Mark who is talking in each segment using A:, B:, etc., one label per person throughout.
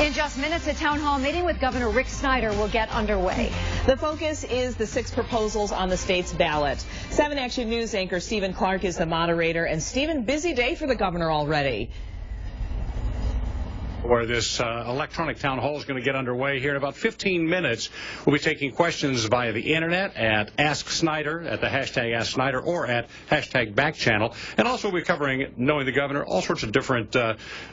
A: In just minutes, a town hall meeting with Governor Snyder will get underway.
B: The focus is the 6 proposals on the state's ballot. 7 Action News anchor Stephen Clark is the moderator. And Stephen, busy day for the governor already.
C: Where this electronic town hall is going to get underway here in about 15 minutes. We'll be taking questions via the internet at Ask Snyder, at the hashtag Ask Snyder, or at hashtag Back Channel. And also we'll be covering Knowing the Governor, all sorts of different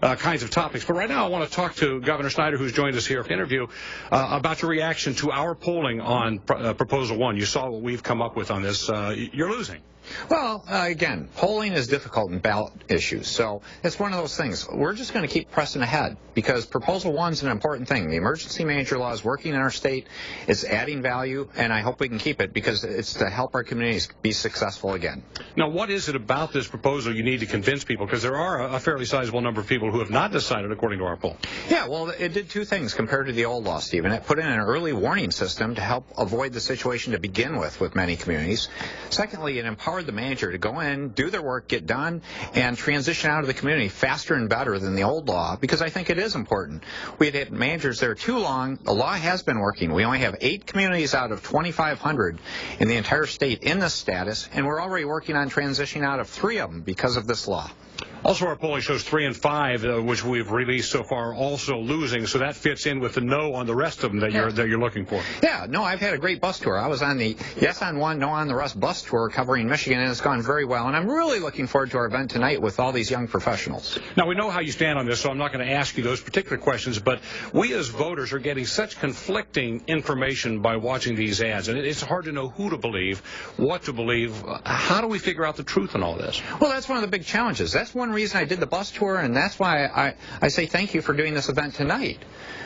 C: kinds of topics. But right now I want to talk to Governor Snyder, who's joined us here for interview, about your reaction to our polling on Proposal 1. You saw what we've come up with on this. You're losing.
D: Well, again, polling is difficult in ballot issues, so it's one of those things. We're just going to keep pressing ahead because Proposal 1 is an important thing. The emergency manager law is working in our state. It's adding value, and I hope we can keep it because it's to help our communities be successful again.
C: Now, what is it about this proposal you need to convince people? Because there are a fairly sizable number of people who have not decided, according to our poll.
D: Yeah, well, it did 2 things compared to the old law, Stephen. It put in an early warning system to help avoid the situation to begin with many communities. Secondly, it empowered the manager to go in, do their work, get done, and transition out of the community faster and better than the old law, because I think it is important. We had managers there too long. The law has been working. We only have 8 communities out of 2,500 in the entire state in this status, and we're already working on transitioning out of 3 of them because of this law.
C: Also, our polling shows 3 and 5, which we've released so far, also losing. So that fits in with the no on the rest of them that you're looking for.
D: Yeah, no, I've had a great bus tour. I was on the yes on one, no on the rest bus tour covering Michigan, and it's gone very well. And I'm really looking forward to our event tonight with all these young professionals.
C: Now, we know how you stand on this, so I'm not going to ask you those particular questions, but we as voters are getting such conflicting information by watching these ads, and it's hard to know who to believe, what to believe. How do we figure out the truth in all this?
D: Well, that's one of the big challenges. That's one reason I did the bus tour, and that's why I say thank you for doing this event tonight,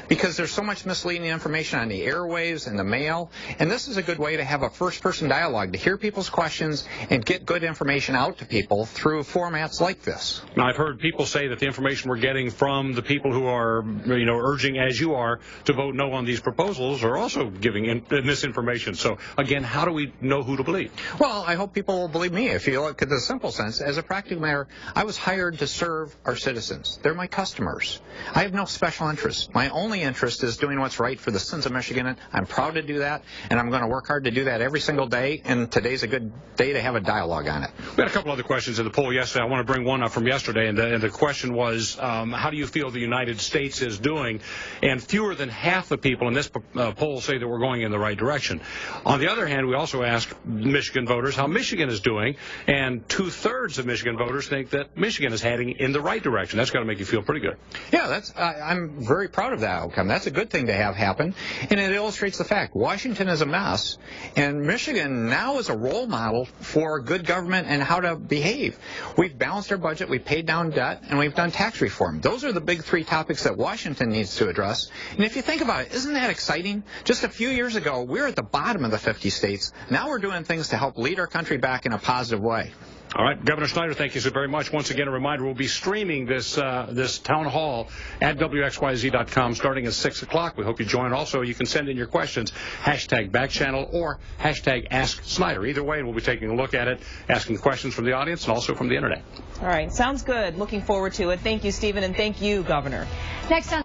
D: because there's so much misleading information on the airwaves and the mail, and this is a good way to have a first-person dialogue, to hear people's questions and get good information out to people through formats like this.
C: Now, I've heard people say that the information we're getting from the people who are, urging, as you are, to vote no on these proposals are also giving misinformation. So, again, how do we know who to believe?
D: Well, I hope people will believe me. If you look at the simple sense, as a practical matter, I was hired to serve our citizens. They're my customers. I have no special interest. My only interest is doing what's right for the citizens of Michigan. I'm proud to do that, and I'm going to work hard to do that every single day, and today's a good day to have a dialogue on it.
C: We had a couple other questions in the poll yesterday. I want to bring one up from yesterday, and the question was, how do you feel the United States is doing? And fewer than half the people in this poll say that we're going in the right direction. On the other hand, we also asked Michigan voters how Michigan is doing, and 2/3 of Michigan voters think that Michigan is heading in the right direction. That's got to make you feel pretty good.
D: Yeah, I'm very proud of that outcome. That's a good thing to have happen, and it illustrates the fact Washington is a mess, and Michigan now is a role model for good government and how to behave. We've balanced our budget, we've paid down debt, and we've done tax reform. Those are the big 3 topics that Washington needs to address. And if you think about it, isn't that exciting? Just a few years ago, we were at the bottom of the 50 states. Now we're doing things to help lead our country back in a positive way.
C: All right, Governor Snyder, thank you so very much. Once again, a reminder, we'll be streaming this town hall at WXYZ.com starting at 6 o'clock. We hope you join. Also, you can send in your questions, hashtag Back Channel or hashtag Ask Snyder. Either way, we'll be taking a look at it, asking questions from the audience and also from the internet.
B: All right, sounds good. Looking forward to it. Thank you, Stephen, and thank you, Governor.
A: Next on